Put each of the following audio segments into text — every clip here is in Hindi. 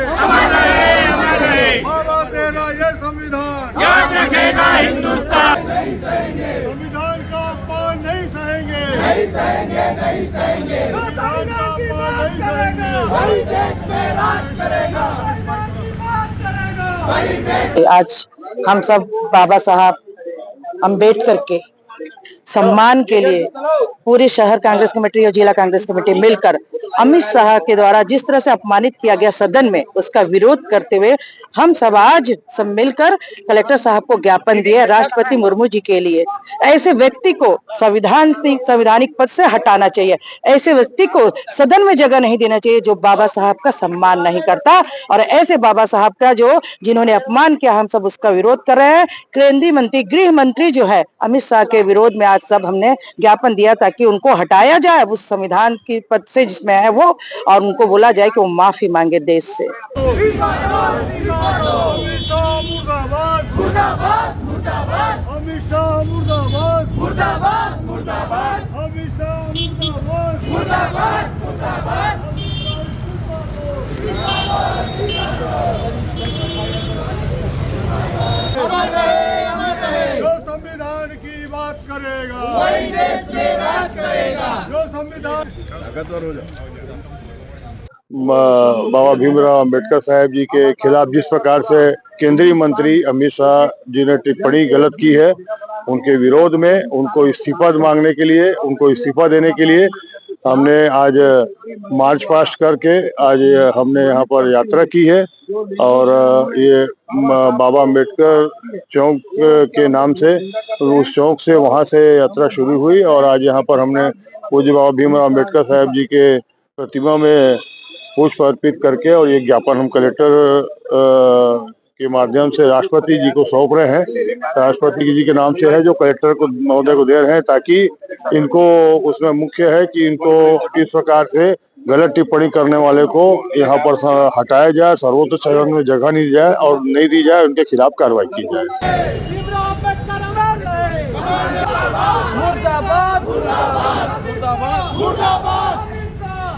अमर रहे, अमर रहे। बाबा तेरा ये संविधान याद रखेगा हिंदुस्तान। संविधान का अपमान नहीं सहेंगे, नहीं सहेंगे, नहीं सहेंगे। संविधान का अपमान नहीं सहेंगे। वही देश में राज करेगा, वही देश। आज हम सब बाबा साहब अंबेडकर के सम्मान के लिए पूरी शहर कांग्रेस कमेटी और जिला कांग्रेस कमेटी मिलकर अमित शाह के द्वारा जिस तरह से अपमानित किया गया सदन में, उसका विरोध करते हुए हम सब आज सब मिलकर कलेक्टर साहब को ज्ञापन दिए राष्ट्रपति मुर्मू जी के लिए। ऐसे व्यक्ति को संवैधानिक पद से हटाना चाहिए। ऐसे व्यक्ति को सदन में जगह नहीं देना चाहिए जो बाबा साहब का सम्मान नहीं करता। और ऐसे बाबा साहब का जिन्होंने अपमान किया, हम सब उसका विरोध कर रहे हैं। केंद्रीय मंत्री, गृह मंत्री जो है अमित शाह के विरोध में आज सब हमने ज्ञापन दिया ताकि उनको हटाया जाए उस संविधान की पद से जिसमें है वो, और उनको बोला जाए कि वो माफी मांगे देश से। अमित शाह मुर्दाबाद, मुर्दाबाद, मुर्दाबाद, अमित शाह मुर्दाबाद, मुर्दाबाद, मुर्दाबाद, अमित शाह मुर्दाबाद, मुर्दाबाद, मुर्दाबाद। अमर रहे, अमर रहे। जो संविधान की बात करेगा, वही देश में राज करेगा। जो संविधान बाबा भीमराव अंबेडकर साहब जी के खिलाफ जिस प्रकार से केंद्रीय मंत्री अमित शाह जी ने टिप्पणी गलत की है, उनके विरोध में उनको इस्तीफा मांगने के लिए, उनको इस्तीफा देने के लिए हमने आज मार्च पास्ट करके आज हमने यहाँ पर यात्रा की है। और ये बाबा अंबेडकर चौक के नाम से, उस चौक से वहाँ से यात्रा शुरू हुई और आज यहाँ पर हमने पूज्य बाबा भीमराव अंबेडकर साहब जी के प्रतिमा में पुष्प अर्पित करके और ये ज्ञापन हम कलेक्टर के माध्यम से राष्ट्रपति जी को सौंप रहे हैं। राष्ट्रपति जी के नाम से है जो कलेक्टर को महोदय को दे रहे हैं, ताकि इनको उसमें मुख्य है कि इनको इस प्रकार से गलत टिप्पणी करने वाले को यहाँ पर हटाया जाए, सर्वोच्च सदन में जगह नहीं जाए और नहीं दी जाए, उनके खिलाफ कार्रवाई की जाए। मुर्दाबाद, मुर्दाबाद, मुर्दाबाद, मुर्दाबाद,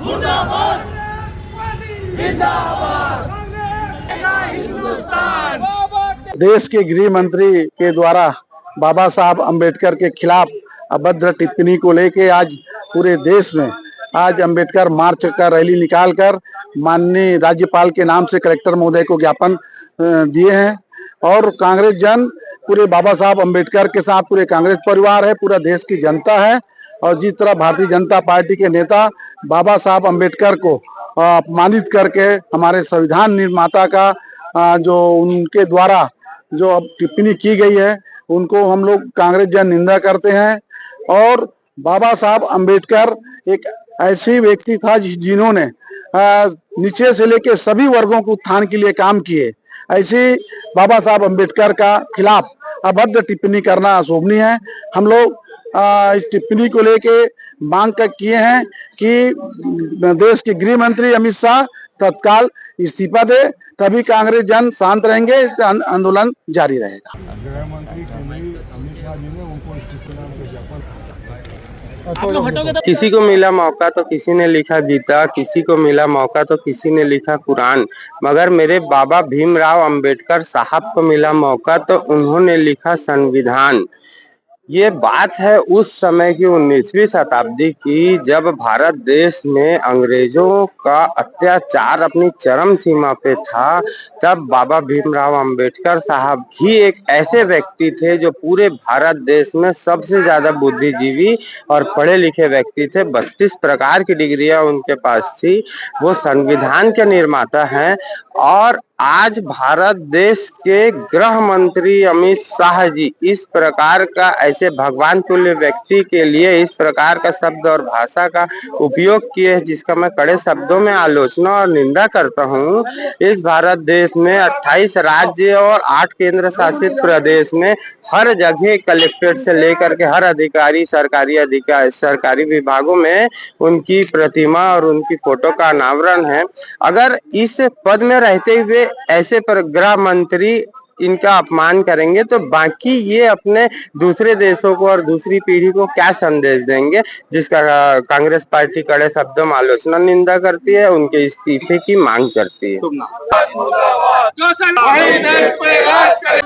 मुर्दाबाद, जिंदाबाद। हिंदुस्तान। देश के गृह मंत्री के द्वारा बाबा साहब अंबेडकर के खिलाफ अभद्र टिप्पणी को लेके आज पूरे देश में आज अंबेडकर मार्च का रैली निकालकर माननीय राज्यपाल के नाम से कलेक्टर महोदय को ज्ञापन दिए हैं। और कांग्रेस जन पूरे बाबा साहब अंबेडकर के साथ पूरे कांग्रेस परिवार है, पूरा देश की जनता है। और जिस तरह भारतीय जनता पार्टी के नेता बाबा साहब अंबेडकर को अपमानित करके हमारे संविधान निर्माता का जो उनके द्वारा जो अब टिप्पणी की गई है, उनको हम लोग कांग्रेस जन निंदा करते हैं। और बाबा साहब अंबेडकर एक ऐसी व्यक्ति था जिन्होंने नीचे से लेकर सभी वर्गों के उत्थान के लिए काम किए। ऐसे बाबा साहब अंबेडकर का खिलाफ अभद्र टिप्पणी करना अशोभनीय है। हम लोग इस टिप्पणी को लेके मांग किए हैं कि देश के गृह मंत्री अमित शाह तत्काल इस्तीफा दे, तभी कांग्रेस जन शांत रहेंगे, आंदोलन जारी रहेगा। गृह मंत्री अमित शाह जी ने उनको इस्तीफा का ज्ञापन। किसी को मिला मौका तो किसी ने लिखा गीता, किसी को मिला मौका तो किसी ने लिखा कुरान, मगर मेरे बाबा भीमराव अंबेडकर साहब को मिला मौका तो उन्होंने लिखा संविधान। ये बात है उस समय की 19वीं शताब्दी की, जब भारत देश में अंग्रेजों का अत्याचार अपनी चरम सीमा पे था। तब बाबा भीमराव अंबेडकर साहब ही एक ऐसे व्यक्ति थे जो पूरे भारत देश में सबसे ज्यादा बुद्धिजीवी और पढ़े लिखे व्यक्ति थे। 32 प्रकार की डिग्रियां उनके पास थी। वो संविधान के निर्माता हैं। और आज भारत देश के गृह मंत्री अमित शाह जी इस प्रकार का, ऐसे भगवान तुल्य व्यक्ति के लिए इस प्रकार का शब्द और भाषा का उपयोग किए हैं, जिसका मैं कड़े शब्दों में आलोचना और निंदा करता हूं। इस भारत देश में 28 राज्य और 8 केंद्र शासित प्रदेश में हर जगह कलेक्ट्रेट से लेकर के हर अधिकारी, सरकारी विभागों में उनकी प्रतिमा और उनकी फोटो का अनावरण है। अगर इस पद में रहते हुए ऐसे पर गृह मंत्री इनका अपमान करेंगे तो बाकी ये अपने दूसरे देशों को और दूसरी पीढ़ी को क्या संदेश देंगे, जिसका कांग्रेस पार्टी कड़े शब्दों में आलोचना निंदा करती है, उनके इस्तीफे की मांग करती है। वही देश पे राज करे।